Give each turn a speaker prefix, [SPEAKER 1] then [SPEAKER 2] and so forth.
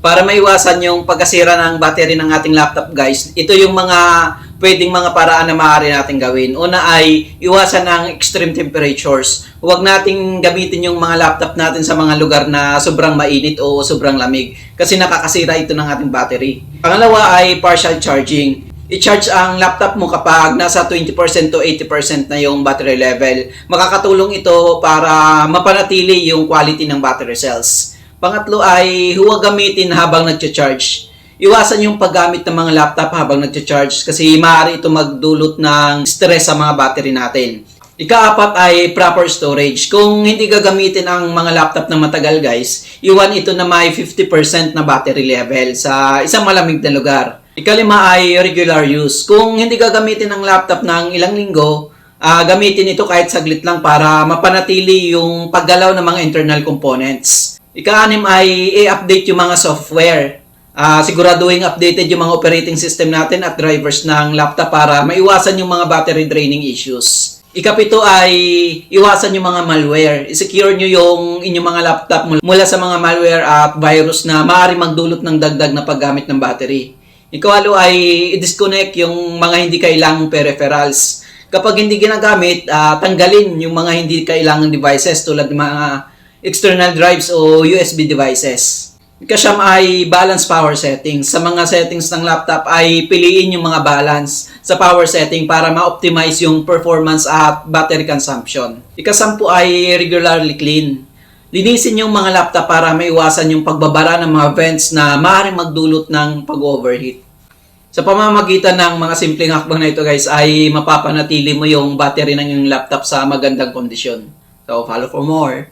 [SPEAKER 1] Para maiwasan yung pagkasira ng battery ng ating laptop guys, ito yung mga pwedeng mga paraan na maaari natin gawin. Una ay iwasan ang extreme temperatures. Huwag nating gamitin yung mga laptop natin sa mga lugar na sobrang mainit o sobrang lamig kasi nakakasira ito ng ating battery. Pangalawa ay partial charging. I-charge ang laptop mo kapag nasa 20% to 80% na yung battery level. Makakatulong ito para mapanatili yung quality ng battery cells. Pangatlo ay huwag gamitin habang nagcha-charge. Iwasan yung paggamit ng mga laptop habang nagcha-charge kasi maaari ito magdulot ng stress sa mga battery natin. Ikaapat ay proper storage. Kung hindi gagamitin ang mga laptop na matagal guys, iwan ito na may 50% na battery level sa isang malamig na lugar. Ikalima ay regular use. Kung hindi gagamitin ang laptop ng ilang linggo, gamitin ito kahit saglit lang para mapanatili yung paggalaw ng mga internal components. Ika-anim ay i-update yung mga software. Siguraduhin updated yung mga operating system natin at drivers ng laptop para maiwasan yung mga battery draining issues. Ikapito ay iwasan yung mga malware. I-secure nyo yung inyong mga laptop mula sa mga malware at virus na maaari magdulot ng dagdag na paggamit ng battery. Ikawalo ay i-disconnect yung mga hindi kailangang peripherals. Kapag hindi ginagamit, tanggalin yung mga hindi kailangang devices tulad ng mga external drives o USB devices. Ikasyam ay balance power settings. Sa mga settings ng laptop ay piliin yung mga balance sa power setting para ma-optimize yung performance at battery consumption. Ikasampu ay regularly clean. Linisin yung mga laptop para maiwasan yung pagbabara ng mga vents na maaaring magdulot ng pag-overheat. Sa pamamagitan ng mga simpleng hakbang na ito guys ay mapapanatili mo yung battery ng yung laptop sa magandang kondisyon. So follow for more.